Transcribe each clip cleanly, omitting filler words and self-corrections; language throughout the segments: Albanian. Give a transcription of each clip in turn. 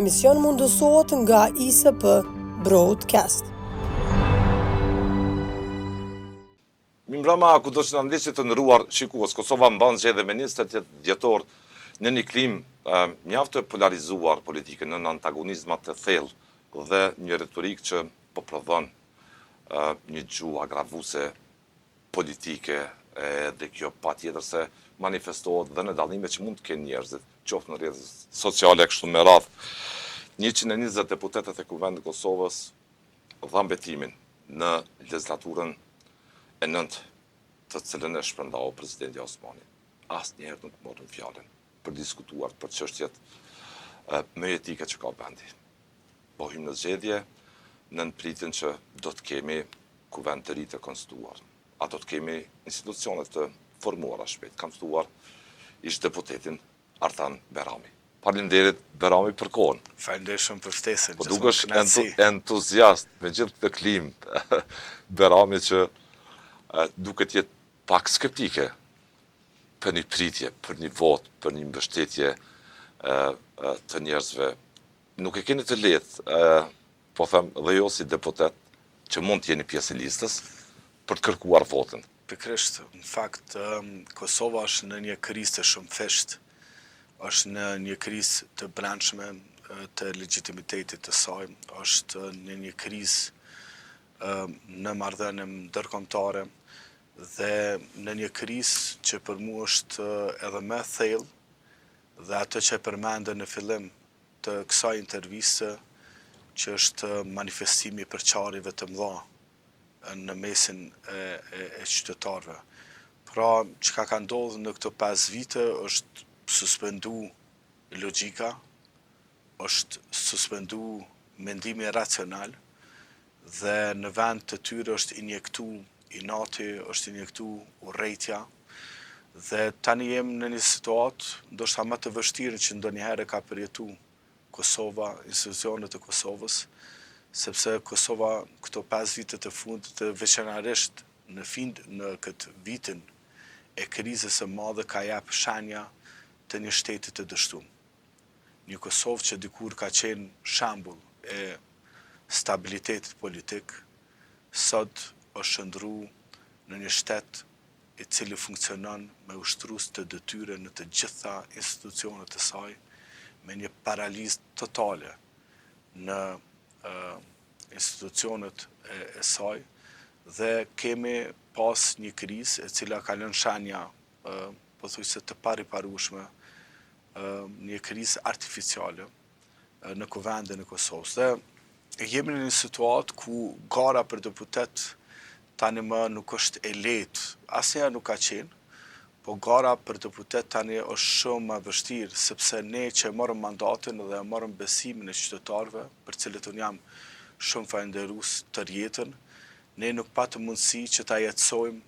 emision mundësohet nga ISP Broadcast. Mimbrama, ku do që në ndishtë të nëruar shikues, Kosova mban zgjedhje me 28 dhjetor në një klim mjaft të polarizuar politike, në antagonizmat të thellë dhe një retorik që po prodhon një gjuhë agravuese politike, dhe kjo patjetër se manifestohet dhe në dallime që mund të kenë njerëzit, qoftë në rrjetet sociale kështu me radhë. 120 deputetët e Kuvendit të Kosovës dhan betimin në legislaturën e 9, të cilën e shpërndau presidenti Osmani. Asnjëherë nuk morën fjalën për diskutuar për çështjet më etike që ka vendi. Po hym në zgjedhje në pritjen që do të kemi kuvend të ri të konstituar. A do të kemi institucione të formuara shpejt. Kam ftuar ish deputetin Artan Berami. Faleminderit Berami për kohën. Faleminderit shumë për ftesën. Po dukesh entuziast me gjithë këtë klimë Berami që duket jetë pak skeptike për një pritje, për një votë, për një mbështetje të njerëzve. Nuk e keni të lehtë, po them dhe jo si deputet që mund të jeni pjesë e listës për të kërkuar votën. Pikërisht, në fakt, Kosova është në një krizë të shumëfishtë, është në një krizë të brendshme të legitimitetit të saj, është në një krizë në marrëdhënie ndërkombëtare dhe në një krizë që për mua është edhe më thellë dhe atë që përmendë në fillim të kësaj interviste, që është manifestimi i përçarjeve të mëdha në mesin e qytetarëve. Pra, çka ka ndodhur në këto 5 vite është suspendu logjika, është suspendu mendimi racional dhe në vend të tyre është injektu inati, është injektu urrejtja dhe tani jemi në një situatë ndoshta më të vështirë që ndonjëherë ka përjetu Kosova, institucionet e Kosovës, sepse Kosova këto 5 vite të fundit të veçanërisht në këtë vitin e krizës së madhe ka jap shenja të një shteti të dështuar. Një Kosovë që dikur ka qenë shembull e stabilitetit politik, sot është shndruar në një shtet i cili funksionon me ushtrues të detyre në të gjitha institucionet e saj, me një paralizë totale në institucionet e saj dhe kemi pas një krizë e cila ka lënë shenja pothuajse të pariparueshme, një krizë artificiale në kuvendin e Kosovës. Dhe jemi në një situatë ku gara për deputet tani më nuk është e lehtë, asnjëherë nuk ka qenë, po gara për deputet tani është shumë më vështirë, sepse ne që morëm mandatin dhe morëm besimin e qytetarëve, për cilët unë jam shumë falënderues të rjetën, ne nuk patëm mundësi që ta jetësojmë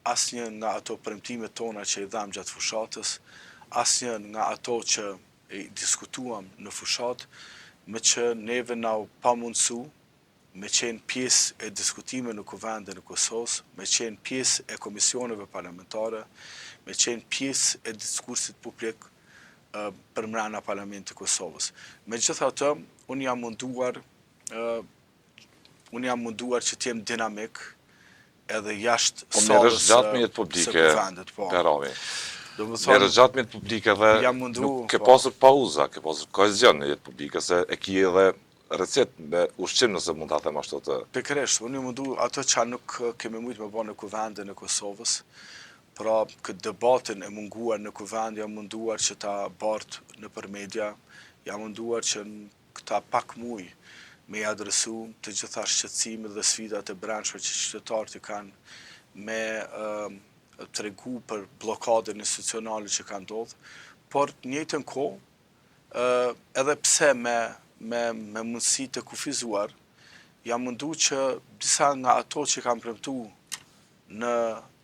asnjë nga ato premtimet tona që i dham gjatë fushatës, asnjë nga ato që i diskutuam në fushatë, me që neve na u pamundësu me qenë pjesë e diskutime në kuvendin e Kosovës, me qenë pjesë e komisioneve parlamentare, me qenë pjesë e diskursit publik përmbrana Parlamentit të Kosovës. Megjithatë, unë jam munduar që të jem dinamik edhe jashtë sallës së kuvendit. Berami. Merë gjatë mjetë publike dhe nuk ke pasur pauza, ke pasur kohezion në jetë publike, se e ki edhe recet me ushqim nëse mund ta them ashtu të. Pikërisht, unë mundu ato që nuk kemi mujtë me bënë në kuvendin e Kosovës, pra këtë debatin e munguar në kuvend, jam munduar që ta bartë në për media, jam munduar që në këta pak muj me i adresu të gjitha shqetësimit dhe sfidat e brendshme që qytetarët i kanë me tregu për blokadën institucionale që ka ndodhur, por në njëjtën kohë, edhe pse me mundësi të kufizuar, jam mundu që disa nga ato që kam premtu në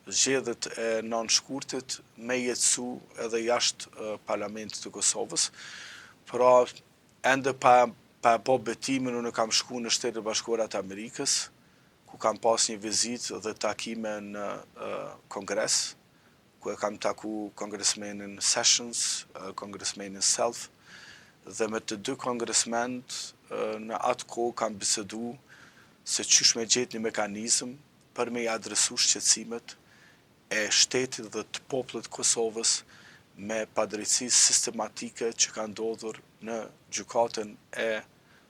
zgjedhjet e nënshkurtit me jetësu edhe jashtë Parlamentit të Kosovës. Pra, ende pa bo betimin, unë kam shku në Shtetet e Bashkuara të Amerikës, ku kam pas një vizitë dhe takime në Kongres, ku e kam taku kongresmenin Sessions, kongresmenin Self, dhe me të dy kongresmenët në atë kohë kam bisedu se qysh me gjetë një mekanizëm për me i adresu shqetësimet e shtetit dhe të popullit Kosovës me padrejtësi sistematike që ka ndodhur në gjykatën e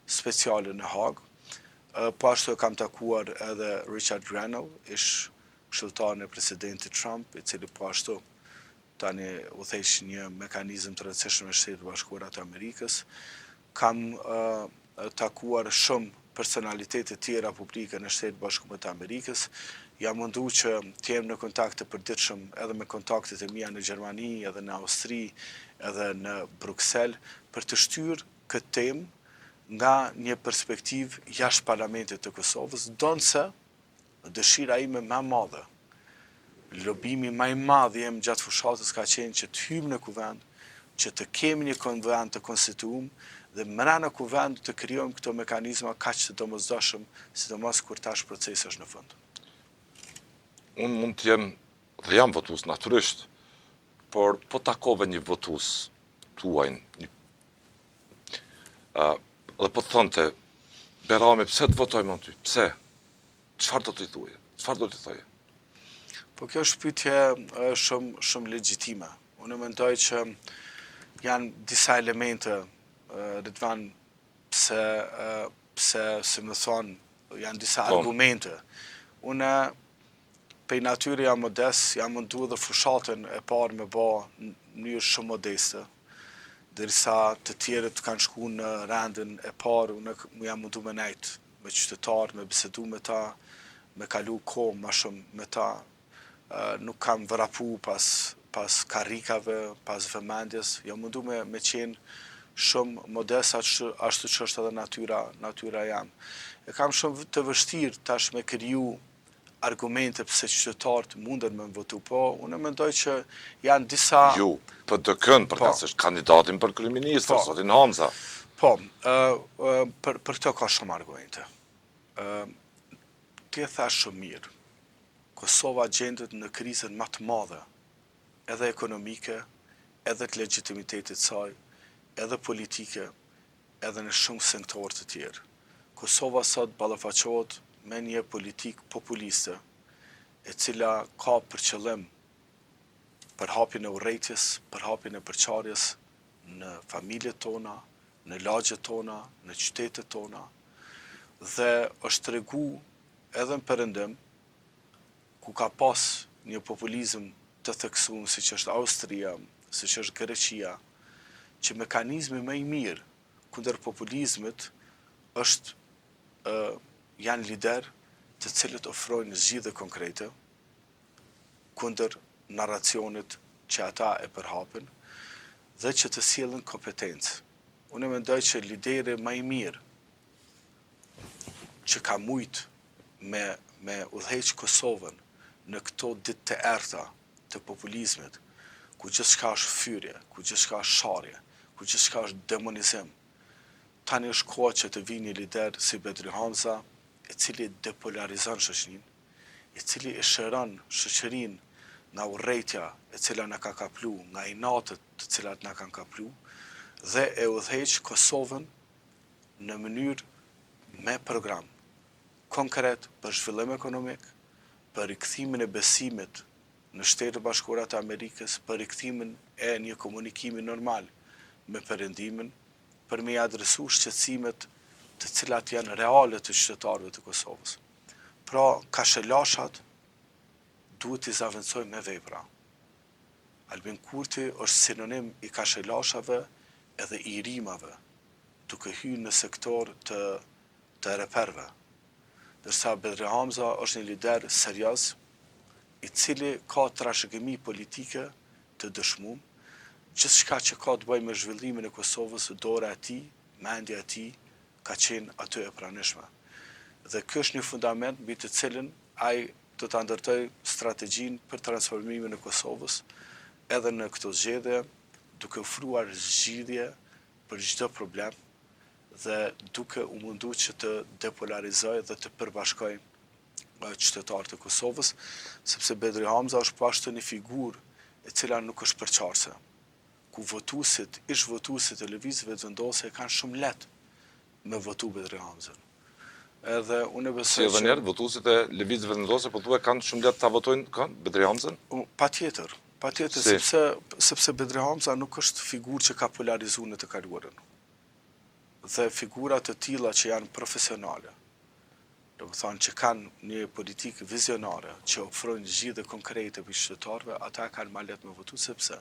speciale në Hagë. Po ashtu e kam takuar edhe Richard Grenell, ish këshilltar e presidentit Trump, i cili po ashtu tani udhëheq një mekanizëm të rëndësishëm në Shtetet Bashkuara të Amerikës. Kam takuar shumë personalitete të tjera publike në Shtetet Bashkuara të Amerikës. Jam mundu që të jem në kontakte përditshëm edhe me kontaktet e mia në Gjermani, edhe në Austri, edhe në Bruksel, për të shtyrë këtë temë nga një perspektiv jashtë parlamentit të Kosovës, donse dëshira ime më e madhe, lobimi më i madh jem gjatë fushatës ka qenë që të hyjmë në kuvend, që të kemi një kuvend të konstituum dhe mbrana kuvend të krijojmë këto mekanizma kaq të domosdoshëm, sidomos kur tash procesi është në fund. Unë mund të jem dhe jam votues natyrisht, por po takove një votues tuaj, dhe po thonte, Berami, pse të votojmë në ty? Pse? Çfarë do t'i thuje? Çfarë do t'i thoje? Po kjo është pyetje shumë legjitime. Unë mendoj që janë disa elemente, Ridvan, pse si më thonë, janë disa argumente. Unë pej natyre jam modest, jam mundu dhe fushatën e parë me ba në mënyrë shumë modeste, derisa të tjerët kanë shku në rendin e parë, unë jam mundu me nejtë me qytetarë, me bisedu me ta, me kalu kohë ma shumë me ta. Nuk kam vrapu pas karikave, pas vëmendjes, jam mundu me qenë shumë modest ashtu që është edhe natyra jam. E kam shumë të vështirë tash me kriju argumente pse qytetarët munden me më votu, po unë mendoj që janë disa... Ju, për dëkën, për kasë është kandidatin për kryeministër, zotin Hamza. Po, për këto ka shumë argumente. Ti e thash shumë mirë, Kosova gjendet në krizën më të madhe, edhe ekonomike, edhe të legitimitetit saj, edhe politike, edhe në shumë sektorë të tjerë. Kosova sot ballafaqohet me një politikë populiste, e cila ka për qëllim përhapjen e urrejtjes, përhapjen e përçarjes në familjet tona, në lagjet tona, në qytetet tona, dhe është tregu edhe në perëndim, ku ka pas një populizëm të theksuar siç është Austria, siç është Greqia, që mekanizmi më i mirë kundër populizmit janë lider të cilët ofrojnë zgjidhje konkrete kundër narracionit që ata e përhapin dhe që të sjellin kompetencë. Unë mendoj që lideri më i mirë që ka mujt me udhëheq Kosovën në këto ditë të errta të populizmit, ku gjithçka është fyrje, ku gjithçka është sharje, ku gjithçka është demonizim. Tani është koha që të vijë një lider si Bedri Hamza, i cili depolarizon shoqërinë, i cili e shëron shoqërinë nga urrejtja e cila na ka kaplu, nga inatët të cilat na kanë kaplu, dhe e udhëheq Kosovën në mënyrë me program konkret për zhvillim ekonomik, për rikthimin e besimit në Shtetet Bashkuara të Amerikës, për rikthimin e një komunikimi normal me Perëndimin, për me i adresu shqetësimet të cilat janë reale të qytetarëve të Kosovës. Pra, kashelashat duhet i zaventësojmë me vepra. Albin Kurti është sinonim i kashelashave edhe i rimave, duke hyrë në sektor të reperve. Dërsa Bedri Hamza është një lider serioz, i cili ka trashëgimi politike të dëshmuar, gjithçka që ka të bëjë me zhvillimin e Kosovës, dora e tij, mendja e tij ka qenë aty e pranishme. Dhe ky është një fundament mbi të cilin ai do ta ndërtojë strategjinë për transformimin e Kosovës edhe në këto zgjedhje, duke ofruar zgjidhje për çdo problem dhe duke u mundu që të depolarizojë dhe të përbashkojë qytetarët e Kosovës, sepse Bedri Hamza është po ashtu një figurë e cila nuk është përçarse. ku ish votuesit e lëvizjeve të vendosë kanë shumë lehtë me votu Bedri Hamzën. Edhe unë besoj Si edhe njerë, votuesit e lëvizjeve vendosë po thuaj kanë shumë lehtë ta votojnë Bedri Hamzën? Patjetër, Si? sepse Bedri Hamza nuk është figurë që ka polarizuar në të kaluarën. Dhe figurat të tilla që janë profesionale, do të thonë që kanë një politikë vizionare, që ofrojnë zgjidhje konkrete për qytetarëve, ata kanë më lehtë me votu, sepse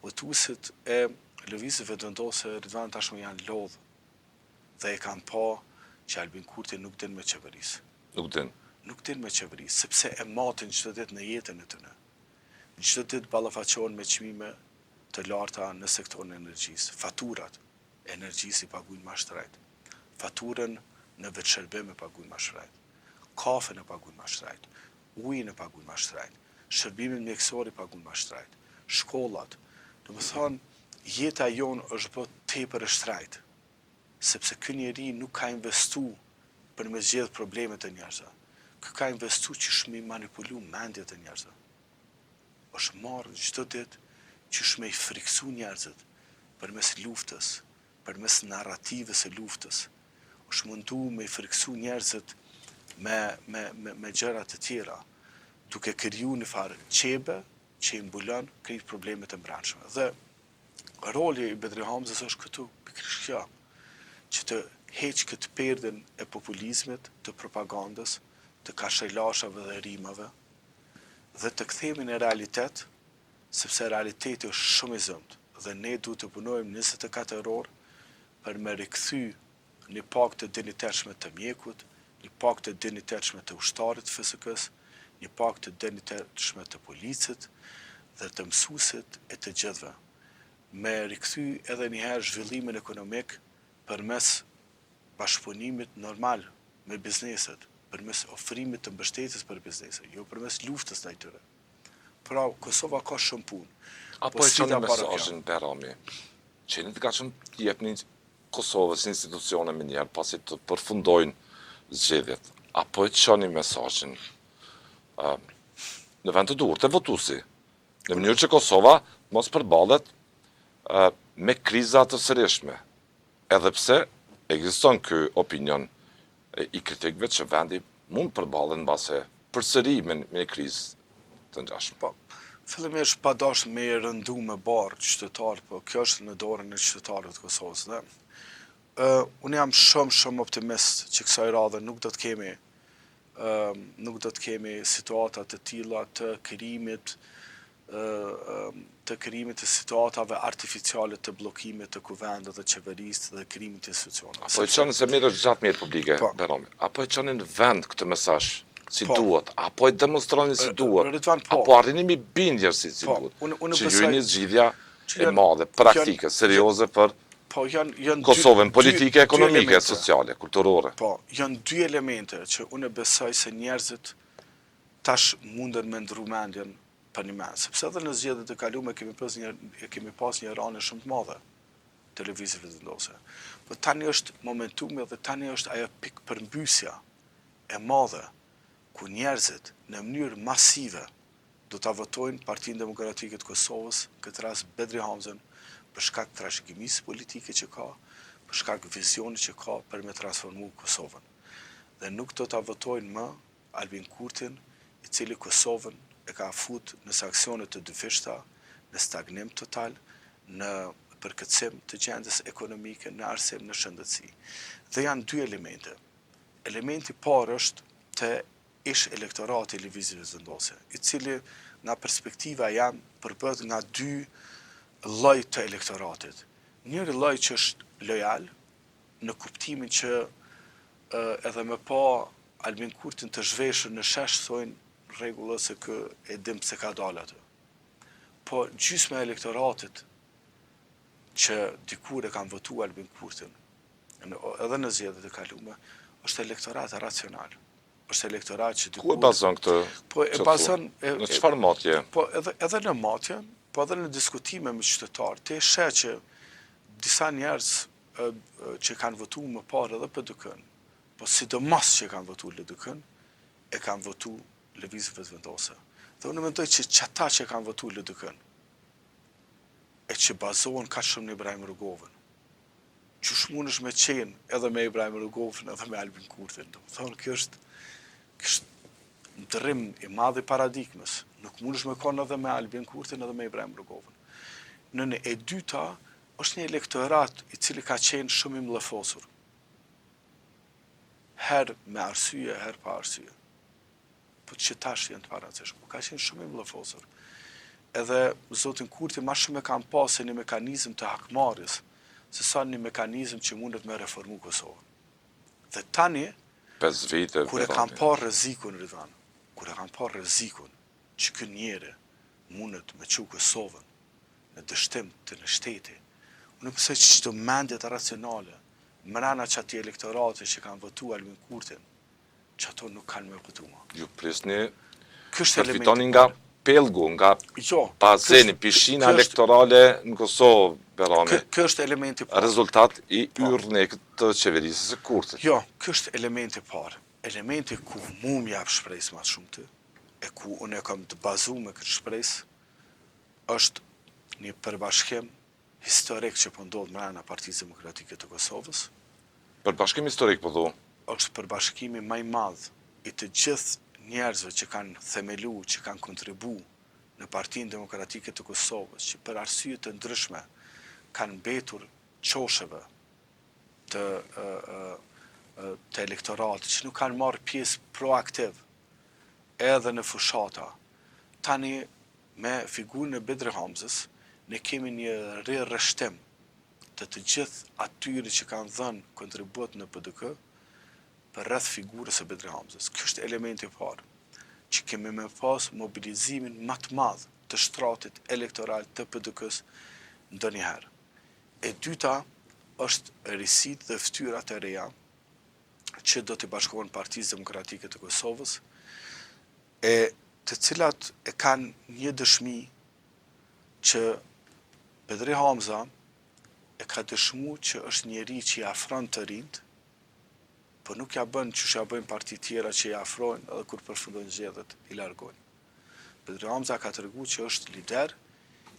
votuesit e lëvizjeve vendosë Ridvan tashmë janë lodhë dhe e kanë pa që Albin Kurti nuk din me qeverisë. Nuk din me qeverisë, sepse e matin çdo ditë në jetën e tyre. Çdo ditë ballafaqohen me çmime të larta në sektorin e energjisë. Faturat e energjisë i paguajnë më shtrejt. Faturën në veçshërbim e paguajnë më shtrejt. Kafen e paguajnë më shtrejt. Ujin e paguajnë më shtrejt. Shërbimin mjekësor i paguajnë më shtrejt. Shkollat. Do të thonë, jeta jonë është bërë tepër e shtrejt. Sepse ky njeri nuk ka investu për me zgjedh problemet e njerëzve. Ky ka investu që shme i manipulu mendjet e njerëzve. Është marrë çdo ditë që shme i friksu njerëzit përmes luftës, përmes narrativës së luftës. Është mundu me i friksu njerëzit me gjëra të tjera, duke kriju një farë qebe që i mbulon krejt problemet e mbrëmshme. Dhe roli i Bedri Hamzës është këtu, pikërisht kjo, që të heq këtë perdën e populizmit, të propagandës, të kashajlashave dhe rimave, dhe të kthehemi në realitet, sepse realiteti është shumë i zëmt, dhe ne duhet të punojmë 24 orë për me rikthy një pak të dinjitetshme të mjekut, një pak të dinjitetshme të ushtarit FSK-s, një pak të dinjitetshme të policit dhe të mësuesit e të gjithëve. Me rikthy edhe njëherë zhvillimin ekonomik përmes bashkëpunimit normal me bizneset, përmes ofrimit të mbështetjes për bizneset, jo përmes luftës ndaj tyre. Pra, Kosova ka shumë punë. Apo e çoni mesazhin Berami, që në të gatshëm të jepni Kosovës institucione më njerë pasi të përfundojnë zgjedhjet. Apo e çoni mesazhin në vend të duhur të votuesi, në mënyrë që Kosova mos përballet me kriza të sërishme. Edhe pse ekziston ky opinion i kritikëve që vendi mund përballen mbase përsëri me një krizë të ngjashme. Po, fillimisht pa dash me rëndu me barë qytetarë, po kjo është në dorën e qytetarëve të Kosovës. Unë jam shumë optimist që kësaj radhe nuk do të kemi situata të tilla të krijimit të situatave artificiale të bllokimit të kuvendit dhe qeverisë dhe krijimit të institucioneve. Apo e çoni se mirë është gjatë mirë publike, Berami. Apo e çoni në vend këtë mesazh si duhet, apo e demonstroni si duhet, apo arrini mi bindjes si duhet, që ju jeni zgjidhja e madhe, praktike, serioze për Kosovën politike, ekonomike, sociale, kulturore. Po, janë dy elemente që unë besoj se njerëzit tash munden me ndru mendjen për një men, sepse edhe në zgjedhjet e kaluara kemi pas një rënë shumë të madhe televizjeve vendose. Po tani është momentumi dhe tani është ajo pikë përmbysja e madhe ku njerëzit në mënyrë masive do ta votojnë Partinë Demokratike të Kosovës, këtë rast Bedri Hamzën, për shkak të trashëgimisë politike që ka, për shkak të vizionit që ka për me transformu Kosovën. Dhe nuk do ta votojnë më Albin Kurtin, i cili Kosovën e ka fut në sankcione të dyfishta, në stagnim total, në përkëtsim të gjendjes ekonomike, në arsim, në shëndetësi. Dhe janë dy elemente. Elementi parë është të ish elektorati i lëvizjeve vendose, i cili nga perspektiva jam përbëhet nga dy lloj të elektoratit. Njëri lloj që është lojal, në kuptimin që edhe me pa Albin Kurtin të zhveshur në shesh thojnë rregullë se kë e dim pse ka dalë atë. Po gjysma e elektoratit që dikur e kanë votuar Albin Kurtin, edhe në zgjedhjet e kaluara, është elektorat racional. Është elektorat që dikur... Ku e bazon këtë? Po e bazon... Në çfarë matje? Po edhe në matje, po edhe në diskutime me qytetarë, te sheh që disa njerëz që kanë votuar më parë edhe PDK-n, po sidomos që kanë votuar LDK-n, e kanë votuar lëvizjeve vendose. Dhe unë mendoj që ata që kanë votuar LDK-n e që bazohen ka shumë në Ibrahim Rugovën. Qysh mundesh me qenë edhe me Ibrahim Rugovën edhe me Albin Kurtin. Do të thonë, kjo është ndërrim i madh i paradigmës. Nuk mundesh me qenë edhe me Albin Kurtin edhe me Ibrahim Rugovën. Në e dyta është një elektorat i cili ka qenë shumë i mllëfosur. Herë me arsye, herë pa arsye. Po që tash janë të paragjeshme. Ka qenë shumë i mllëfosur. Edhe zotin Kurti ma shumë e kam pasë një mekanizm të hakmarrjes, se sa një mekanizm që mundet me reformu Kosovën. Dhe tani, 5 vite kur e kam parë rrezikun, Ridvan, kur e kam parë rrezikun që ky njeri mundet me çu Kosovën në dështim të në shteti, unë pëse që çdo mendjet racionale, mrena që ati elektorate që kanë votu Albin Kurtin, që ato nuk kanë me votu ma. Ju prisni, Kështë përfitoni nga pelgu, nga bazeni, pishina elektorale në Kosovë, Berami. Kjo është elementi parë. Rezultat i yrnekët të qeverisës së Kurtit. Jo, kjo është elementi parë. Elementi ku mu m'jap shpresë ma shumë të, e ku unë e kam të bazu me këtë shpresë, është një përbashkim historik që po ndodh mrena Partisë Demokratike të Kosovës. Përbashkim historik po thu. Është përbashkimi më i madh i të gjithë njerëzve që kanë themelu, që kanë kontribu në Partinë Demokratike të Kosovës, që për arsye të ndryshme kanë mbetur qosheve të elektoratit, që nuk kanë marrë pjesë proaktiv edhe në fushata. Tani, me figurën e Bedri Hamzës, ne kemi një rrështim të gjithë atyre që kanë dhënë kontribut në PDK për rreth figurës e Bedri Hamzës. Kjo është elementi i parë, që kemi me pas mobilizimin më të madh të shtratit elektoral të PDK-s ndonjëherë. E dyta është risit dhe ftyrat e reja që do të bashkohen Partisë Demokratike të Kosovës, e të cilat e kanë një dëshmi që Bedri Hamza e ka dëshmu që është njeri që i afron të rinjt, po nuk ja bën që ja bëjnë parti tjera që i afrojnë edhe kur përfundojnë zgjedhjet i largojnë. Bedri Hamza ka treguar që është lider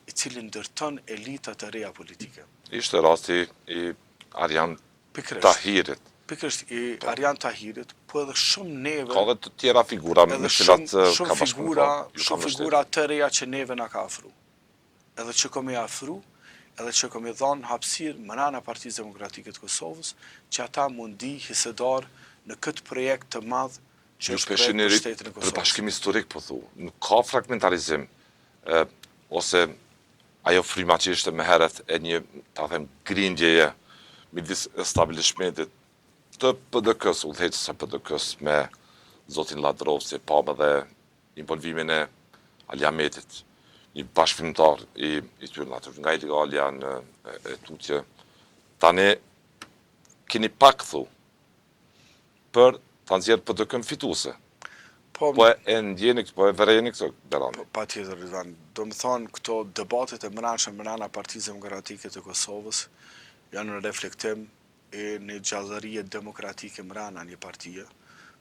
i cili ndërton elita të reja politike. Ishte rasti i Arjan Tahirit. Pikërisht i Arjan Tahirit, po edhe shumë neve. Ka dhe të tjera figura me cilat ka bashkëpunuar. Shumë figura të reja që neve na ka afru. Edhe që komi afru, edhe që komi dhanë hapësirë mrena Partisë Demokratike të Kosovës, që ata mundi hisedar në këtë projekt të madh që është projekt për shtetin e Kosovës. Përbashkim historik po thu, nuk ka fragmentarizim, ose ajo fryma që ishte me heret e një, ta them, grindjeje midis establishmentit të PDK-s, udhëheqës së PDK-s me zotin Ladrovci, pa dhe involvimin e Aliametit, një bashkëpunëtar i tyre natyrë, nga ilegalja në tutje. Tani, keni pak thu, për të nxjerrë PDK-n fituese. Po e ndjeni, po e vërejni këtë, Berami. Pa tjetër, Ridvan. Do më thonë, këto debatet e mrena Partisë Demokratike të Kosovës janë në reflektim e një gjallërie demokratike mrena një partije.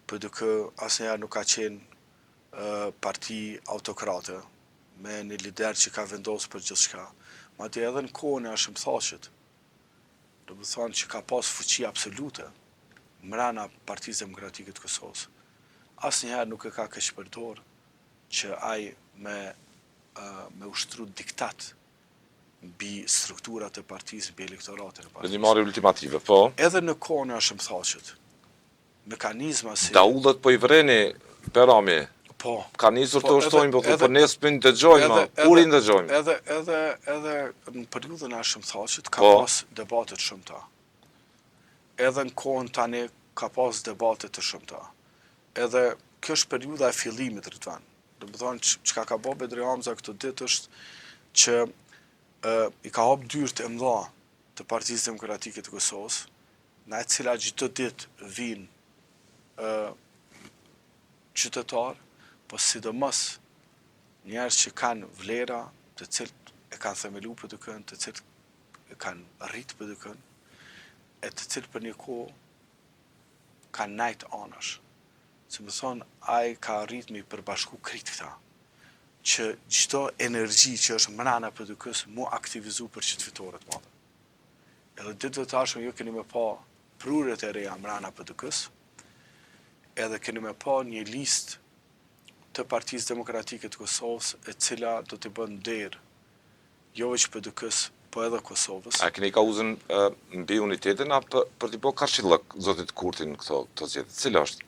PDK asnjëherë nuk ka qenë parti autokrate, me një lider që ka vendosur për gjithçka. Madje edhe në kohën e Hashimthashit, do të thonë që ka pas fuqi absolute mrena Partisë Demokratike të Kosovës. Asnjëherë nuk e ka kaq përdor që ai me ushtru diktat mbi strukturat e partisë, mbi elektoratin e partisë. Dhe një marrë ultimative, po? Edhe në kohën e Hashimthashit, mekanizma si... Daullët po i vreni, Berami. Po. Ka nisur të ushtojnë, po nesë për një dëgjojnë, kur i në dëgjojnë? Edhe në periudhën e Hashimthashit ka pas debatet shumëta. Edhe në kohën tani ka pas debatet të shumëta. Edhe kjo është periudha e fillimit, Ridvan. Do të thonë çka ka bërë Bedri Hamza këtë ditë është që i ka hap dyert e mëdha të Partisë Demokratike të Kosovës, në e cila çdo ditë vinë qytetarë, po sidomos njerëz që kanë vlera, të cilët e kanë themelu PDK-n, të cilët e kanë rrit PDK-n, e të cilët për një kohë kanë nejt anash. Se më thonë, ai ka rrit me i përbashku krejt këta, që çdo energji që është mrena PDK-s mu aktivizu për që të fitore të madhe. Edhe ditë të tashme jo keni me pa prurët e reja mrena PDK-s, edhe keni me pa një listë të Partisë Demokratike të Kosovës e cila do të bën derë jo veç PDK-s, po edhe Kosovës. A keni ka uzën mbi unitetin, a për t'i po karshillëk zotit Kurtin këto të zjetë? Cila është?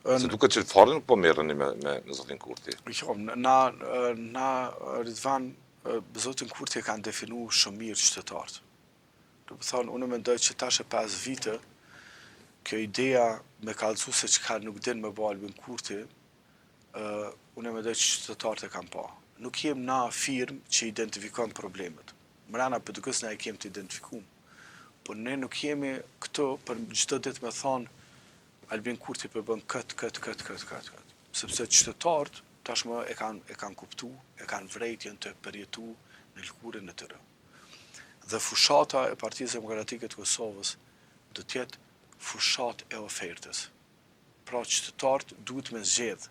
Se duke që fare nuk po merreni me zotin Kurti. Jo, na Ridvan, zotin Kurti e kanë definu shumë mirë qytetarët. Do të thonë, unë mendoj që tash e 5 vite, kjo ideja me kallëzu se çka nuk din me bë Albin Kurti, unë mendoj që qytetarët e kanë pa. Nuk jem na firmë që identifikon problemet. Mrena PDK-s na e kem të identifikum. Por ne nuk jemi këto për çdo ditë me thonë Albin Kurti për bën këtë. Sepse qytetarët tashmë e kanë kuptu, e kanë vrejtjen të përjetu në lëkurën e tyre. Dhe fushata e Partisë Demokratike të Kosovës do të jetë fushat e ofertës. Pra qytetarët duhet me zgjedh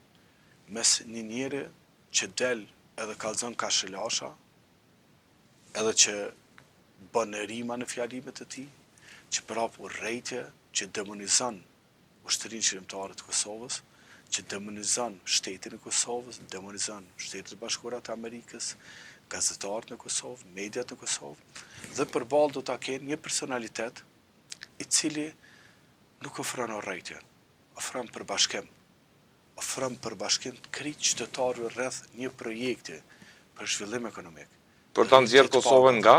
mes një njeri që del edhe kallëzon kashëlasha, edhe që bën rima në fjalimet e tij, që prap urrejtje, që demonizon ushtërinë shërimtare të Kosovës, që demonizon shtetin e Kosovës, demonizon Shtetet e Bashkuara të Amerikës, gazetarët në Kosovë, mediat në Kosovë, dhe përballë do ta kenë një personalitet i cili nuk ofron urrejtje, ofron përbashkim. Ofron përbashkim të krejt qytetarëve rreth një projekti për zhvillim ekonomik. Për ta nxjerrë Kosovën nga?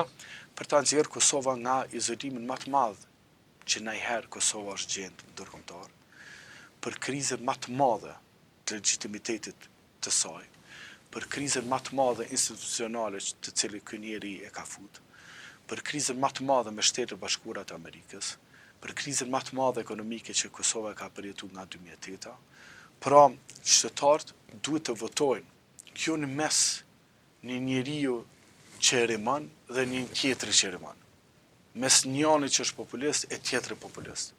Për ta nxjerrë Kosova nga izolimin më të madh që ndajherë Kosova është gjendë ndërkombëtar, për krizën më të madhe të legitimitetit të saj, për krizën më të madhe institucionale të cilën ky njeri e ka fut, për krizën më të madhe me Shtetet e Bashkuara të Amerikës, për krizën më të madhe ekonomike që Kosova ka përjetuar nga 2008. Pra, qytetarët duhet të votojnë kjo në mes një njeriu që rrimon dhe një tjetri që rrimon. Mes njëri që është populist e tjetri populist.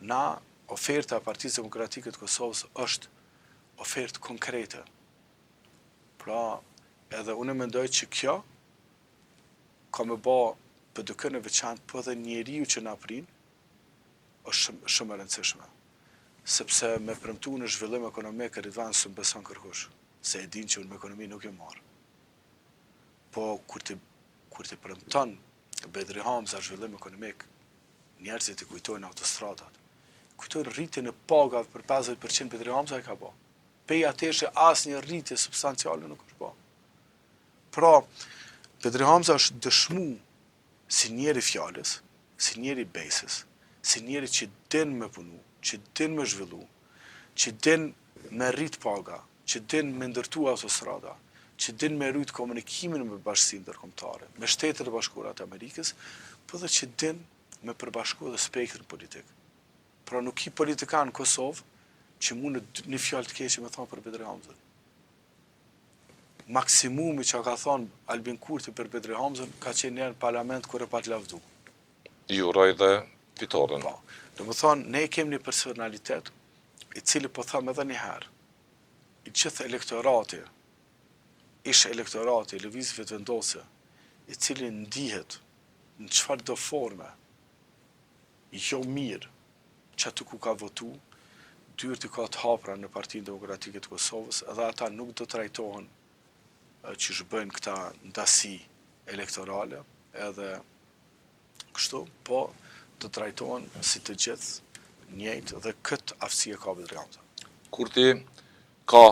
Na, oferta e Partisë Demokratike të Kosovës është ofertë konkrete. Pra, edhe unë mendoj që kjo ka me bë PDK në veçantë, po edhe njeriu që na prin është shumë e rëndësishme. Sepse me premtu në zhvillim ekonomik Ridvan së beson kërkush, se e din që unë me ekonomi nuk e marr. Po kur ti premton Bedri Hamza zhvillim ekonomik, njerëzit i kujtojnë autostradat, kujtojnë rritjen e pagave për 50% Bedri Hamza e ka bë. Pej atëherë asnjë rritje substanciale nuk është bë. Pra, Bedri Hamza është dëshmu si njeri fjalës, si njeri besës, si njeri që din me punu, që din me zhvillu, që din me rrit paga, që din me ndërtu autostrada, që din me rrit komunikimin me bashkësinë ndërkombëtare, me Shtetet e Bashkuara të Amerikës, po dhe që din me përbashku dhe spektrin politik. Pra nuk i politikan në Kosovë që mund një fjalë të keqe me thonë për Bedri Hamzën. Maksimumi që ka thonë Albin Kurti për Bedri Hamzën ka qenë në parlament kur e pat lavdu. I uroj dhe fitoren. Po, do më thonë, ne kemi një personalitet i cili po thamë edhe një herë, i gjithë elektorati, ishë elektorati, lëvizjeve të vendosë, i cili ndihet në çfarë do forme, jo mirë, që aty ku ka votu, dyert i ka të hapura në Partinë Demokratike të Kosovës, edhe ata nuk do të trajtohen që shbëjnë këta ndasi elektorale, edhe kështu, po të trajtohen si të gjithë njëjtë dhe këtë aftësi e ka Bedri Hamza. Kurti ka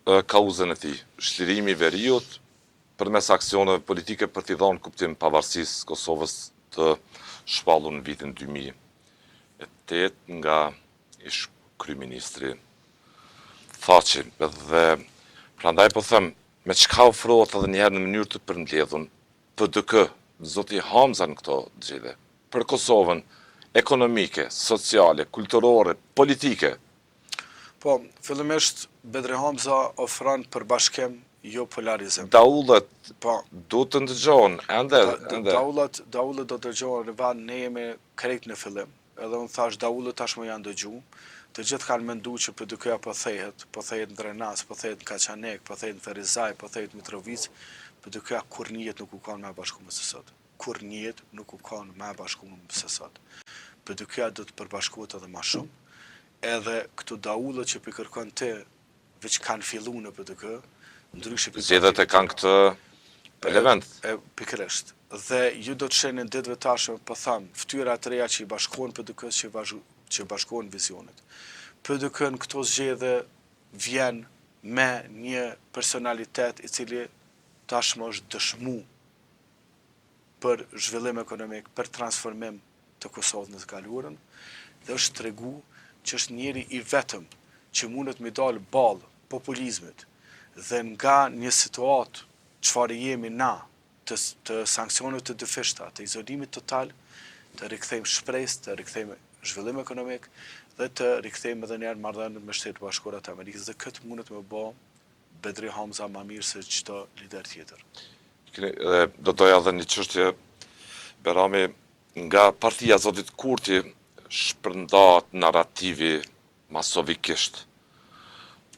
kauzën e tij, shlirimi i veriut përmes aksioneve politike për t'i dhënë kuptim pavarësisë Kosovës të shpallur në vitin 2008 nga ish kryeministri Thaçi. Dhe prandaj po them, me çka ofrohet edhe një herë në mënyrë të përmbledhur PDK, zoti Hamza në këto gjëra, për Kosovën ekonomike, sociale, kulturore, politike. Po, fillimisht Bedri Hamza ofron përbashkim, jo polarizim. Daullet Po, do të ndëgjohen, ende. daullet do të dëgjohen, ne jemi krejt në fillim. edhe unë thash daullët tashmë janë dëgju, të gjithë kanë mendu që PDK-ja po thehet në Drenas, po thehet në Kaçanek, po thehet në Ferizaj, po thehet në Mitrovic, PDK-ja kur njët nuk u kanë me bashkumë së sot. Kur njët nuk u kanë me bashkumë së sot. PDK-ja do të përbashkohet edhe ma shumë, edhe këto daullët që pikërkon ti, veç kanë fillu në PDK, ndryshe Zgjedhjet e kanë këtë element. Pikërisht. Dhe ju do të sheni në ditëve tashme, po thamë, ftyra të reja që i bashkohen PDK-s që bashkohen vizionet. PDK në këto zgjedhje vjen me një personalitet i cili tashmë është dëshmu për zhvillim ekonomik, për transformim të Kosovës në të kaluarën, dhe është tregu që është njeri i vetëm që mundet me dalë ballë populizmit dhe nga një situatë çfarë jemi na të sankcionet të dyfishta, të izolimit total, të rikthejmë shpresë, të rikthejmë zhvillim ekonomik dhe të rikthejmë edhe njerë marrëdhëniet me Shtetet Bashkuara të Amerikës, dhe këtë mundet me bë Bedri Hamza ma mirë se çdo lider tjetër. Do doja edhe një çështje, Berami, nga partia Zotit Kurti shpërndahet narrativi masovikisht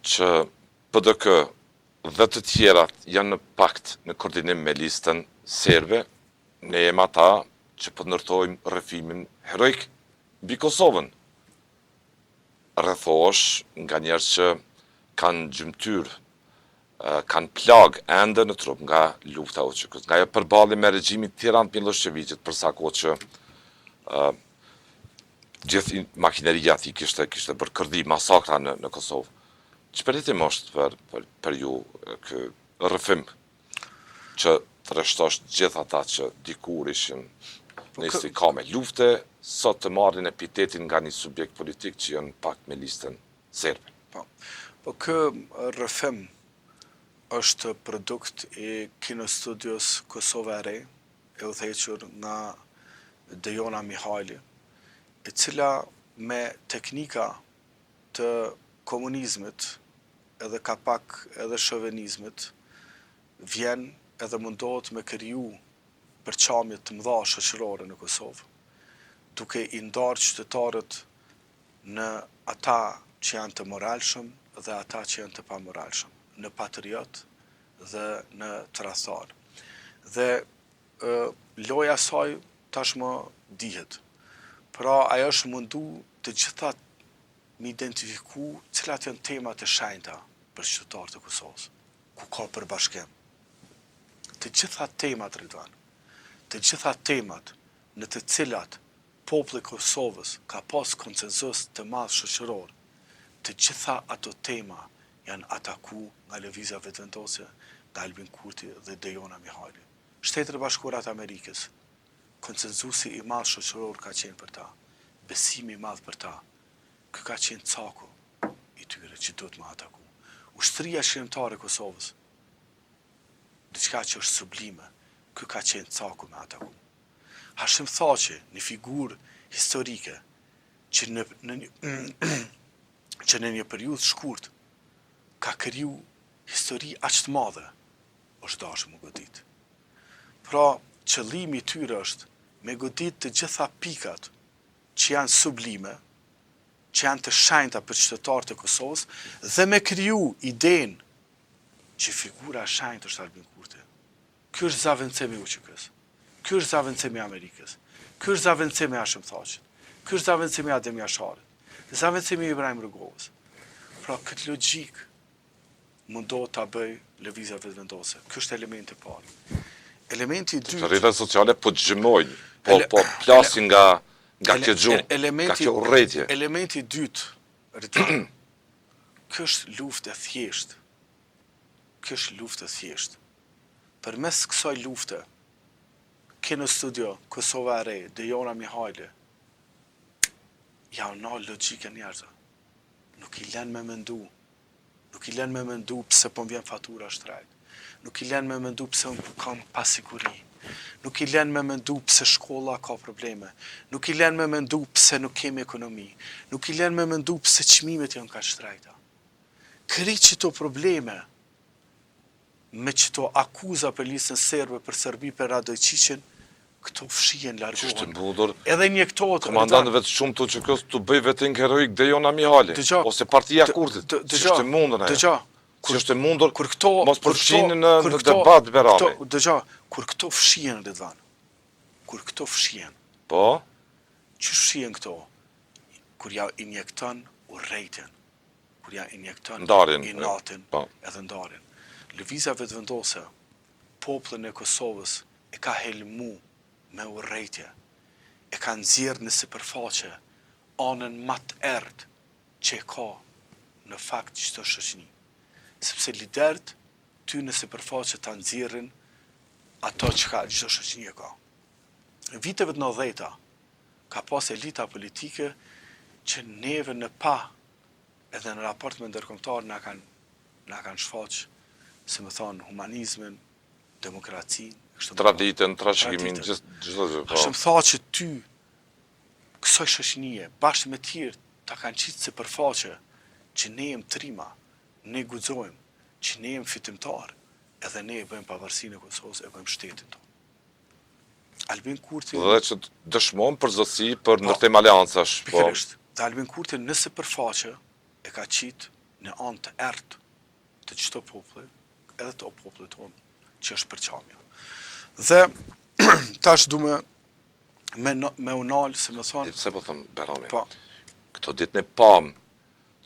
që PDK dhe të tjerat janë në pakt në koordinim me listën serbe, ne jemi ata që po ndërtojmë rrëfimin heroik mbi Kosovën. Rrethohesh nga njerëz që kanë gjymtyr, kanë plag ende në trup nga lufta OÇK-s, nga ajo përballje me regjimin Tirana Miloševićit për sa kohë që gjithë makineria aty kishte bërë kërdi masakra në Kosovë. Çfarë ti është për ju ky rrëfim që threshtosh gjithë ata që dikur ishin në istikam me lufte, sot të marrin epitetin nga një subjekt politik që janë pakt me listën serbe. Po ky rrëfim është produkt i kinostudios Kosova e Re, e udhëhequr nga Dejona Mihajli, e cila me teknika të komunizmit edhe ka pak edhe shovenizmit vjen edhe mundohet me kriju përqamje të mëdha shoqërore në Kosovë, duke i ndarë qytetarët në ata që janë të moralshëm dhe ata që janë të pamoralshëm, në patriot dhe në tradhtar. Dhe loja saj tashmë dihet. Pra ajo është mundu të gjithat me identifiku cilat janë temat e shenjta për qytetarët e Kosovës, ku ka përbashkim. Të gjitha temat, Ridvan, të gjitha temat në të cilat populli i Kosovës ka pas konsenzus të madh shoqëror, të gjitha ato tema janë ataku nga lëvizja vetëvendosje, nga Albin Kurti dhe Dejona Mihajli. Shtetet e Bashkuara të Amerikës, konsenzusi i madh shoqëror ka qenë për ta, besimi i madh për ta. Ky ka qenë caku i tyre që duhet me ataku. Ushtria shqiptare e Kosovës, diçka që është sublime, ky ka qenë caku me ataku. Hashim Thaçi, një figurë historike, që në një periudhë shkurt ka kriju histori aq të madhe, është dashur më godit. Pra, qëllimi i tyre është me godit të gjitha pikat që janë sublime, që janë të shenjta për qytetarët e Kosovës, dhe me kriju idenë që figura e shenjtë është Albin Kurti. Ky është zavendësimi i UÇK-s. Ky është zavendësimi i Amerikës. Ky është zavendësimi i Hashim Thaçit. Ky është zavendësimi i Adem Jasharit. Zavendësimi i Ibrahim Rugovës. Pra këtë logjik mundohet ta bëj lëvizja vetëvendose. Ky është elementi i parë. Elementi i dytë. Rrjetet sociale po xhimojnë, po plasin nga kjo gjumë, nga kjo urrëtie. Elementi i dytë, ky është luftë e thjeshtë. Ky është luftë e thjeshtë. Përmes kësaj lufte, kinostudio Kosova e Re, Dejona Mihajli, janë në logjike njerëzve. Nuk i lënë me mendu. Nuk i lënë me mendu pse po vjen fatura shtrejt. Nuk i lënë me mendu pse kam pasiguri. Nuk i lënë me mendu pse shkolla ka probleme. Nuk i lënë me mendu pse nuk kemi ekonomi. Nuk i lënë me mendu pse çmimet janë kaq shtrejta. Krejt çto probleme me qëto akuza për listën serbe për Serbi për Radojqiqin, këto fshihen, Ç'është largohen. mbudur. Edhe injektohet. Komandantëve të shumë të që kësë të bëj vetin heroik dhe Jona Mihali, ose partia Kurtit, ç'është mundur ajo. Dëgja, Ç'është mundur, kur këto mos përfshin në debat Berami. Dëgja, kur këto fshihen Ridvan, kur këto fshihen, Po, që fshihen këto? Kur ja injekton urrejtjen, kur ja injekton Ndarjen, inatin po. edhe ndarjen. Lëvizja vetëvendose, popullin e Kosovës e ka helmu me urrejtje, e ka nxjerrë në sipërfaqe anën më të errët që e ka në fakt çdo shoqëni. Sepse liderët ty në sipërfaqe ta nxjerrin ato që ka çdo shoqëni e ka. Në viteve të 90-ta ka pas elita politike që neve në pa edhe në raport me ndërkombëtar na kanë shfaq, se më thonë, humanizmin, demokracinë, traditën, trashëgimin, çdo gjë. Është më tha që ty kësaj shoqënie bashkë me tjerë ta kanë qitë sipërfaqe që ne jem trima, ne guxojmë, që ne jem fitimtar, edhe ne e bëjmë pavarësinë e Kosovës, e bëjmë shtetin tonë. Albin Kurti Dhe që dëshmon për zotësi për ndërtim aleancash. pikërisht. Dhe Albin Kurti në sipërfaqe e ka qitë në anë të errët të çdo populli, edhe të popullit tonë, që është përqamja. Dhe tash du me unal, se më thonë, Se po thëmë, Berami, po, këto ditë në pam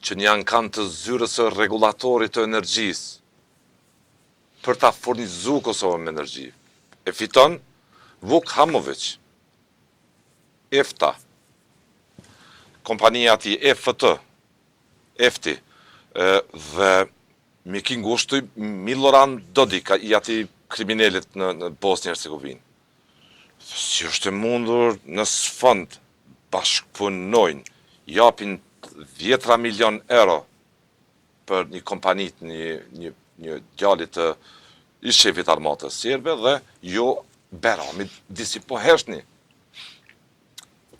që një kanë të zyrës së regulatorit të energjisë për ta furnizu Kosovën me energji. E fiton Vuk Hamović, EFTA, kompania ati EFTI, dhe Miki Ngushtuj, Miloran Dodika, i ati kriminalit në Bosnjë Hercegovinë. Si është e mundur në sfond bashkëpunojnë, japin 10 milion euro për një kompanit, një djalit të i shefit armatës serbe dhe jo Berami disi po hershni.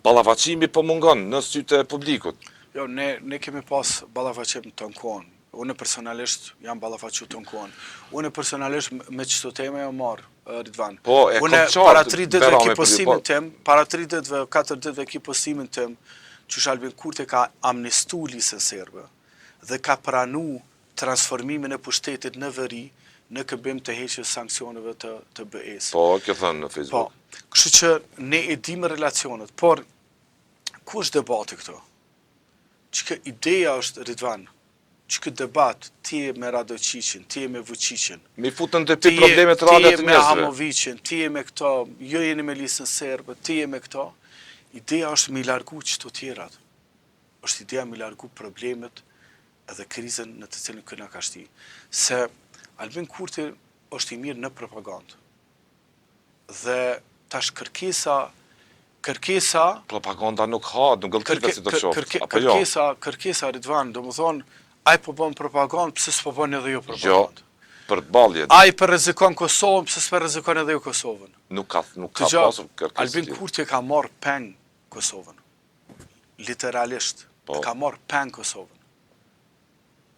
Ballafaqimi po mungon në sytë e publikut. Jo, ne kemi pas ballafaqim të kohën. Unë personalisht jam ballafaqu të kohën. Unë personalisht me çdo temë jam marr, Ridvan. Po, e Unë kom qartë, para 3 ditëve Berami, ki postimin tim, para 3 ditëve, 4 ditëve ki postimin tim, që Albin Kurti ka amnestu lisën serbe dhe ka pranu transformimin e pushtetit në veri në këmbim të heqjes sanksioneve të BE-s. Po, kjo thënë në Po, Facebook. kështu që ne e dimë relacionet, por ku është debati këto? Që ideja është, Ridvan, që këtë debat, ti e me Radoqiqin, ti e me Vučićin, Mi futën të pi problemet reale të ti e me njerëzve. Hamovićin, ti e me këto, jo jeni me lisën serbe, ti e me këto, ideja është me i largu qëto tjerat. Është ideja me i largu problemet edhe krizën në të cilën këna ka shti. Se Albin Kurti është i mirë në propagandë. Dhe tash kërkesa Propaganda nuk ha, nuk gëlltive si të qoftë, apo jo? Kërkesa Ridvan, do më thonë, aj po bën propagandë, pëse s'po bën edhe jo Jo, propagandë. për balje, Aj për rrezikon Kosovën, pëse s'po rrezikon edhe jo Kosovën. nuk ka Dëgjo, pasur kërkesë. Albin Kurti ka marrë peng Kosovën. Literalisht, Po. ka marrë peng Kosovën.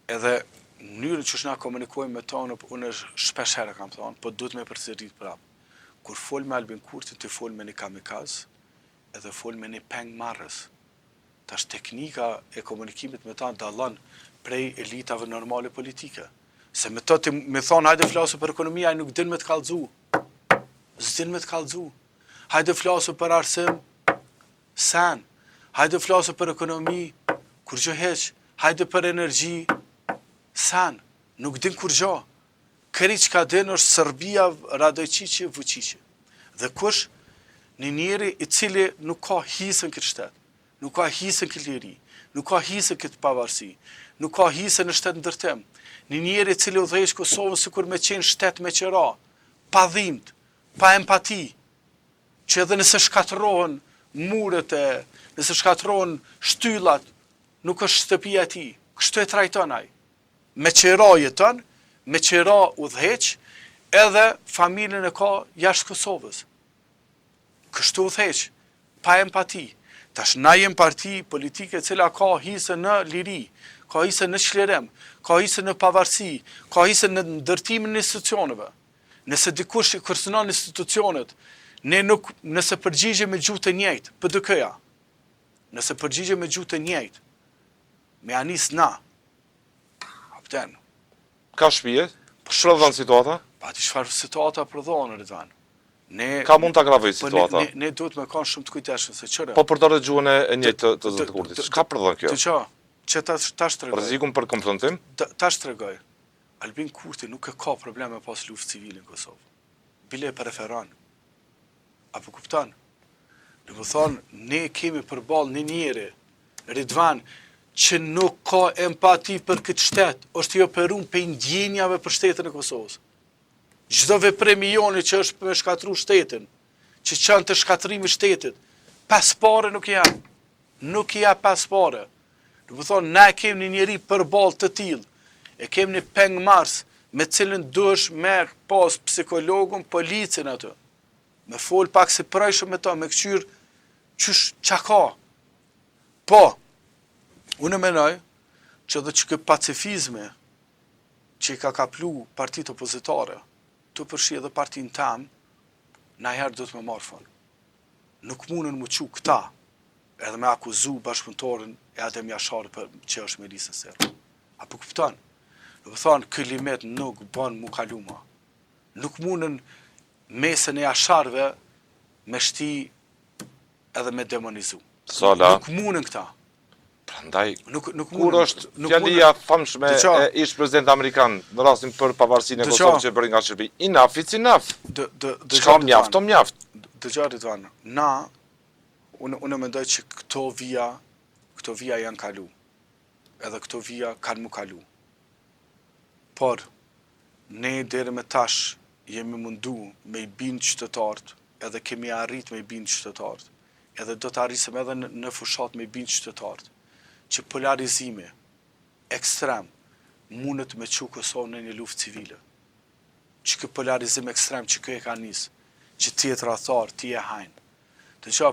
Edhe mënyrën që na komunikojmë me ta, unë shpesh herë kam thonë, po duhet me përsërit prapë. Kur fol me Albin Kurti, ti fol me një kamikaz, edhe fol me një peng marrës. Tash teknika e komunikimit me ta dallon prej elitave normale politike. Se me to ti me thonë, hajde flasu për ekonomia, ai nuk din me të kallëzu. S'din me të kallëzu. Hajde flasu për arsim, sen. Hajde flasu për ekonomi, kur gjë heq. Hajde për energji, sen. Nuk din kur gjë. Këri që ka din është Serbia, Radoqiqi, Vučići. Dhe kush? Një njeri i cili nuk ka hisën këtë shtetë, nuk ka hisën këtë liri, nuk ka hisën këtë pavarësi, nuk ka hisën në shtetë ndërtim. Një njeri i cili u dhejsh Kosovën sikur me qenë shtetë me qëra, pa dhimt, pa empati, që edhe nëse shkatërohen muret e, nëse shkatërohen shtyllat, nuk është shtëpia e tij. Kështu e trajton ai. Me qëra jeton, me qëra u dheq, edhe familjen e ka jashtë Kosovës. Kështu u dheq, pa empati. Tash na jem parti politike cila ka hisën në liri, ka hisën në çlirim, ka hisën në pavarësi, ka hisën në ndërtimin e institucioneve. Nëse dikush i kërcënon institucionet, Ne nuk, nëse përgjigje me gjuhë të njëjtë, PDK-ja, nëse përgjigje me gjuhë të njëjtë, me anis na, apten. Ka shpije? Shprodhon situata? Pa ti çfarë situata prodhon Ridvan. Ka mund të agravoj situata? Ne duhet me kanë shumë të kujteshëm se çfarë. Po për të rregjuar e njëjtë të Zotit Kurtit. Çka prodhon kjo? Që tash tregoj. Rrezikun për konfrontim? Tash tregoj. Albin Kurti nuk ka probleme pas luftë civile në Kosovë. Bile e preferon. Apo kupton? Do të thonë, ne kemi përballë një njeri, Ridvan, që nuk ka empati për këtë shtet, është i operuar për ndjenjave për shtetin e Kosovës. Çdo veprim i joni që është për me shkatru shtetin, që çon të shkatrimi shtetit, pas pare nuk janë. Nuk ja pas pare. Do të thonë, na kemi një njeri përballë të tillë, e kemi një pengmars me cilën duhesh me pas psikologun, policin atë. Me fol pak se prajshëm me ta, me këqyr qysh qa ka. Po, unë menoj që dhe që këtë pacifizme që i ka kaplu partit opozitare, të përshi edhe partin tam, na herë do të me marë fund. Nuk mundën më qu këta, edhe me akuzu bashkëpunëtorin e Adem Jasharë për që është me lisën sërë. Apo kupton? Do të thonë, ky limet nuk bën mu kaluma. Nuk mundën mesën e Jasharëve me shti edhe me demonizu. Sala. Nuk mundën këta. Prandaj, Nuk kur është fjalia famshme e ish prezident Amerikan në rastin për pavarësinë e Kosovës që bëri nga Shqipëri? Enough, it's enough. Çka mjaft, mjaft. Dëgjoj Ridvan, unë mendoj që këto vija janë kalu. Edhe këto vija kanë mu kalu. Por, ne deri me tash jemi mundu me i bind qytetarët, edhe kemi arrit me i bind qytetarët, edhe do të arrisim edhe në fushat me i bind qytetarët, që polarizimi ekstrem mundet me qu Kosovën në një luftë civile. Që kë polarizim ekstrem që kë e ka njës, që ti e të rathar, ti e hajnë. Të qa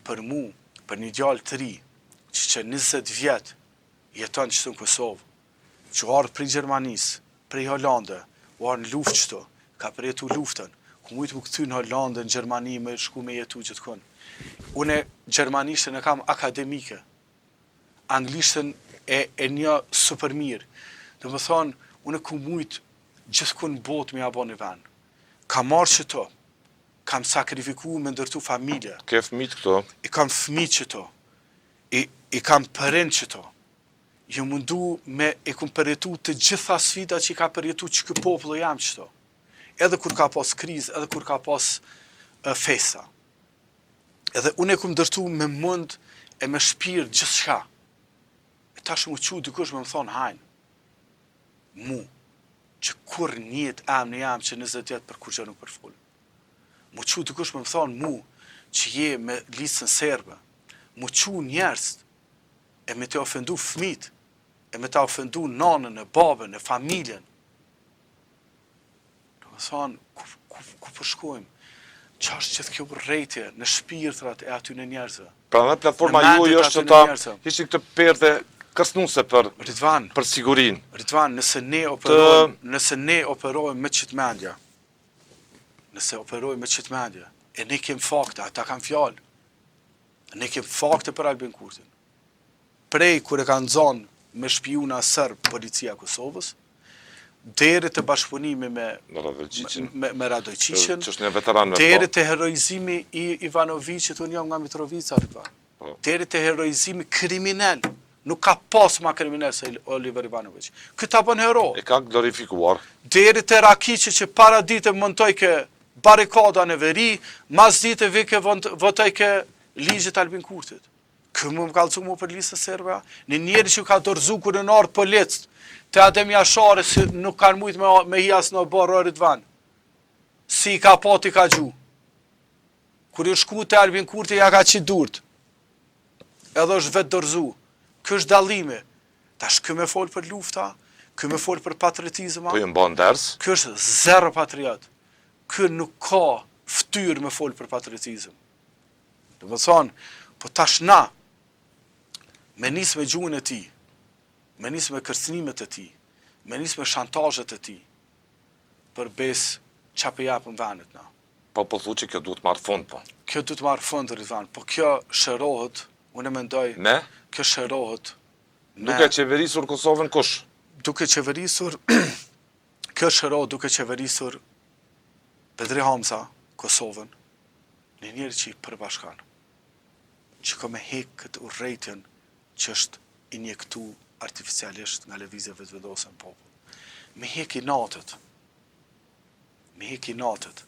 për mu, për një djallë të ri, që 20 vjetë jeton qëtë në Kosovë, që ardhë prej Gjermanisë, prej Hollande, u ardhë në luftë qëto, ka përjetu luftën, ku mujtë më këty në Hollande, në Gjermani, me shku me jetu gjithë kënë. Une Gjermanishtën e kam akademike, anglishtën e një super mirë. Dhe më thonë, une ku mujtë gjithë kënë botë me abo një venë. Kam marrë qëto, kam sakrifiku me ndërtu familje. Ke fëmijë këto? I kam fëmijë qëto, i kam përën qëto. Jo mundu me e kum përjetu të gjitha sfida që i ka përjetu që kë popullo jam qëto. Edhe kur ka pas krizë, edhe kur ka pas festa. Edhe unë e kum ndërtu me mund e me shpirë gjithë shka. E ta shumë që dikush me më thonë hajnë. Mu, që kur njët në jam që 20 jetë për kur që nuk përfullë. Mu që dikush me më thonë mu, që je me lisën serbe. Mu që njerës e me të ofendu fëmit, e me të ofendu nanën, e babën, e familjen. Do më thonë, ku përshkojmë? Qa është që të kjo rejtje në shpirtrat e aty në njerëzve? Pra në platforma juaj është ta ishtë këtë perde kësnuse për sigurin. Ridvan, nëse ne operojmë me qitmendja, e ne kem fakte, ata kam fjallë, ne kem fakte për Albin Kurtin. Prej kër e kanë zonë me shpijuna sërbë policia Kosovës, deri të bashkëpunimi me Radojqiqin, deri të heroizimi i Ivanovicit, unë jam nga Mitrovica, deri të heroizimi kriminal, nuk ka pas ma kriminal se Oliver Ivanovic. Këta bën hero. E ka glorifikuar. Deri të Rakiqi që para dite mëntoj ke barikada në veri, mas dite vike votoj ke ligjit Albin Kurtit. Këmë më kalcu mu për lisën serbe, në njeri që ka dorëzu kërë në ardhë policët, të Adem Jasharë, si nuk kanë mujtë me hijas në borë Ridvan. Si ka pati ka gju. Kër i shku të Albin Kurti, ja ka qitë durët. Edhe është vetë dorëzu. Kë është dalime. Tash kë me folë për lufta, kë me folë për patriotizma. Po jë mba ndërës. Kë është zero patriot. Kë nuk ka ftyrë me folë për patriotizm. Dhe më thonë, po tash na, me nisë me gjuhën e ti, me nisë me kërcënimet e ti, me nisë me shantajet e ti, për besë qa për japën venit na. Po thu që kjo duhet marrë fund, po. Kjo duhet marrë fund, Ridvan, po kjo shërohet, unë mendoj, Me? kjo shërohet Duke qeverisur Kosovën kush? duke qeverisur, kjo shërohet duke qeverisur Bedri Hamza, Kosovën, në njëri që i përbashkan, që ka me hek këtë urrejtjen që është injektu artificialisht nga lëvizje vetëvendose në popull. Me hek i natët,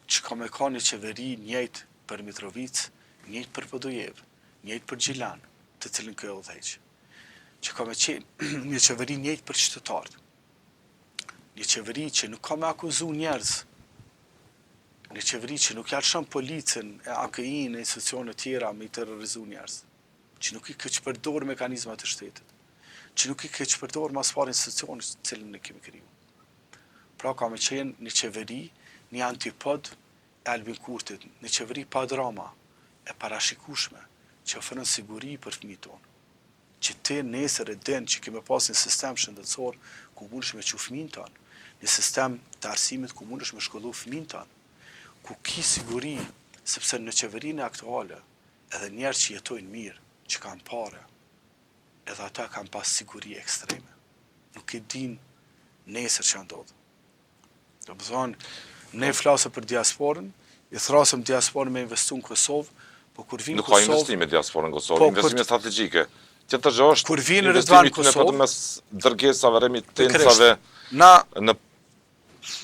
që ka me ka një qeveri njëjtë për Mitrovic, njëjtë për Podojev, njëjtë për Gjilan, të cilin kjo e udhëheq. Që ka me qenë një qeveri njëjtë për qytetarët. Një qeveri që nuk ka me akuzu njerëz, një qeveri që nuk jarëshon policin, e AKI-n, e institucionet tjera me i terrorizu njerëz, që nuk i keqpërdor mekanizmat e shtetit, që nuk i keqpërdor mas parë institucionet cilin ne kemi kriju. Pra ka me qenë një qeveri, një antipod e Albin Kurtit, një qeveri pa drama, e parashikueshme, që ofron siguri për fëmijët tonë. Që ti nesër e din që kemi pas një sistem shëndetësor ku mundesh me çu fëmijën tonë, një sistem të arsimit ku mundesh me shkollu fëmijën tonë, ku ki siguri, sepse në qeverinë aktuale, edhe njerë që jetojnë mirë, që kanë pare, edhe ata kanë pas siguri ekstreme. Nuk i din nesër që ndodhë. Do më thonë, ne flasë për diasporën, i thrasëm diasporën me investu në Kosovë, po kur vinë Nuk ka investime diasporën në Kosovë, po, investime strategjike. Tjetër gjë është kur vinë Ridvan investimi Kosovë, në mes dërgesave, remitensave, na në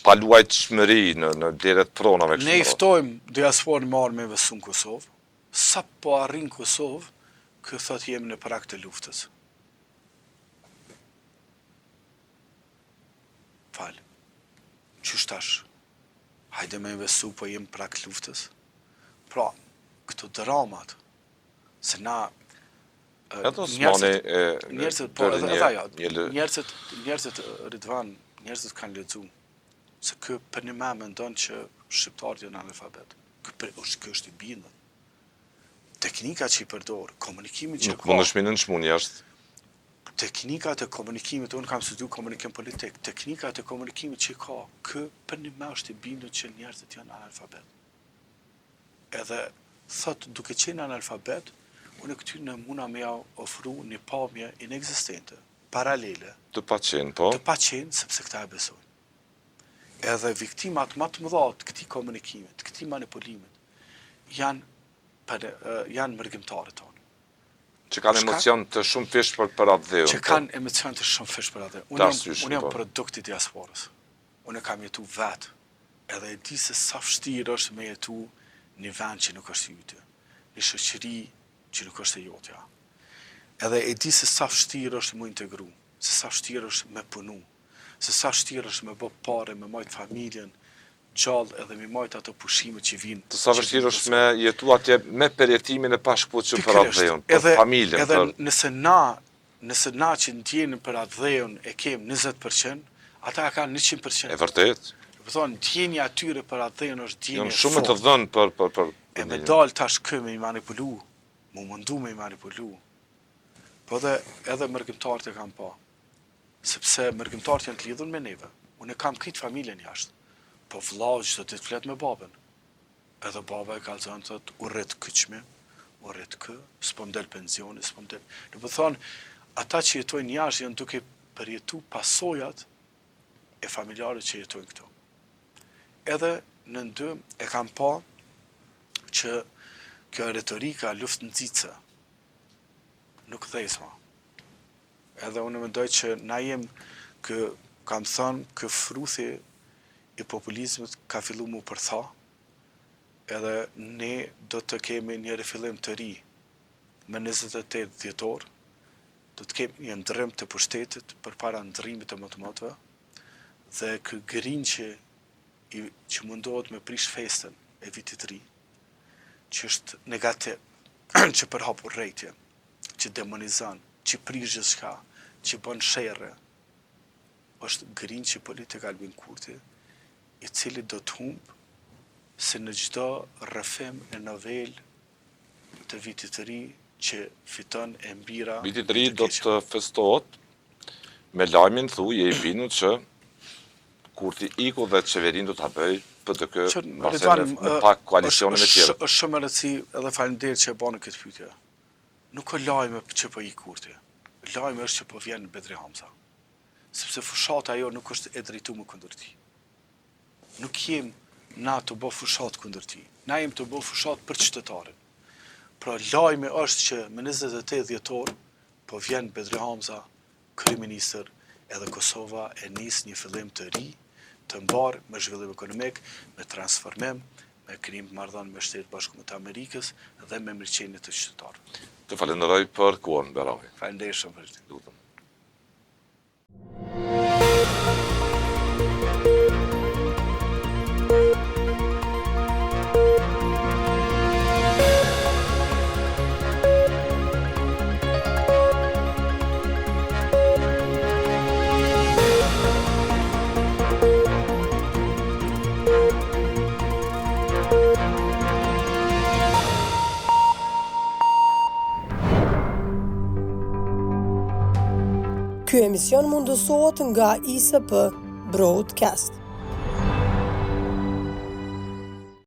paluajtshmëri, në deret pronave kështu. ne iftojmë diasporën marrë me investu në Kosovë, sa po arrin Kosovë, kë thot jemi në prak të luftës. Falë. Qysh tash? Hajde me investu, po jem prak luftës. Pra, këto dramat, se na Edhe Osmani njerëzit, po edhe ajo, njerëzit Ridvan, njerëzit kanë lexu se kë për një me mendon që shqiptarët janë analfabet. Kë është i bindën. Teknika që i përdor, komunikimin që nuk mundesh me nënçmuni jashtë. Teknikat e komunikimit, unë kam studiu komunikim politik, teknikat e komunikimit që ka, kë për një me është i bindur që njerëzit janë analfabet. Edhe thot, duke qenë analfabet, unë këty në muna me ja ofru një pamje inexistente, paralele. Të pa qenë, po? Të pa qenë, sepse këta e besojnë. Edhe viktimat më të mëdha të këtij komunikimit, të këtij manipulimit, janë mërgjimtarët tonë. Që kanë emocion të shumë fish për atë dheu. Që kanë emocion të shumë fish për atë dheu. Unë jam produkt i diasporës. Unë kam jetu vetë. Edhe e di se sa vështirë është me jetu një vend që nuk është jytë. Një shoqëri që nuk është e jotja. Edhe e di se sa vështirë është me integru. Se sa vështirë është me punu. Se sa vështirë është me bë pare, me majtë familjen, gjallë edhe me majtë ato pushime që vinë. Të sa vështirë është me jetu atje me përjetimin e pashkpuqur për atë dheun, për familjen. Edhe nëse na që ndjenim për atë dheun e kem 20%, ata kanë 100%. E vërtet. Do thonë ndjenja atyre për atë dheun është ndjenje. Janë shumë të dhënë për e me dalë tash kë me i manipulu, mu mundu me i manipulu. Po edhe mërgjimtarët e kam pa. Sepse mërgjimtarët janë të lidhur me neve. Unë kam këtë familjen jashtë. Po vllau çdo ditë flet me babën. Edhe baba e kallzon thot u rrit kyçme, u rrit kë, s'po del pensioni, s'po del. Do të thonë, ata që jetojnë jashtë janë duke përjetu pasojat e familjarëve që jetojnë këtu. Edhe në ndëm e kam pa që kjo retorika luftënxitse nuk thesma. Edhe unë mendoj që na jem kam thënë kë fruthi i populizmit ka fillu mu përtha, edhe ne do të kemi një rifillim të ri me 28 dhjetor, do të kemi një ndrym të pushtetit për para ndrymit të mëtëmatëve, dhe kë gërin që mundohet me prish festen e vitit ri, që është negativ, që përhapur rejtje, që demonizan, që prish gjithçka, që bën sherrë, është gërin që politik Albin Kurti, i cili do të humbë se në çdo rrëfim e novel të vitit të ri që fiton e mbira. Viti të ri do të festohet me lajmin thuj e i binut që Kurti iku dhe qeverin do të bëj për të kë Ridvan, parsele me pak koalicione me tjere. është shumë e rëndësi edhe faleminderit që e bani këtë pyetje. Nuk ka lajme që po i kurti. Lajme është që po vjen Bedri Hamza. Sepse fushata ajo nuk është e drejtuar kundër tij. Nuk jem na të bë fushat kundër tij. Na jem të bë fushat për qytetarin. Pra lajme është që me 28 dhjetor po vjen Bedri Hamza, kryeministër, edhe Kosova e nis një fillim të ri, të mbar me zhvillim ekonomik, me transformim, me krijim marrëdhënie me Shtetet Bashkuara të Amerikës dhe me mirëqenien të qytetarëve. Të falenderoj për kohën, Berami. Faleminderit shumë për këtë. Lutem. Ky emision mundësohet nga ISP Broadcast.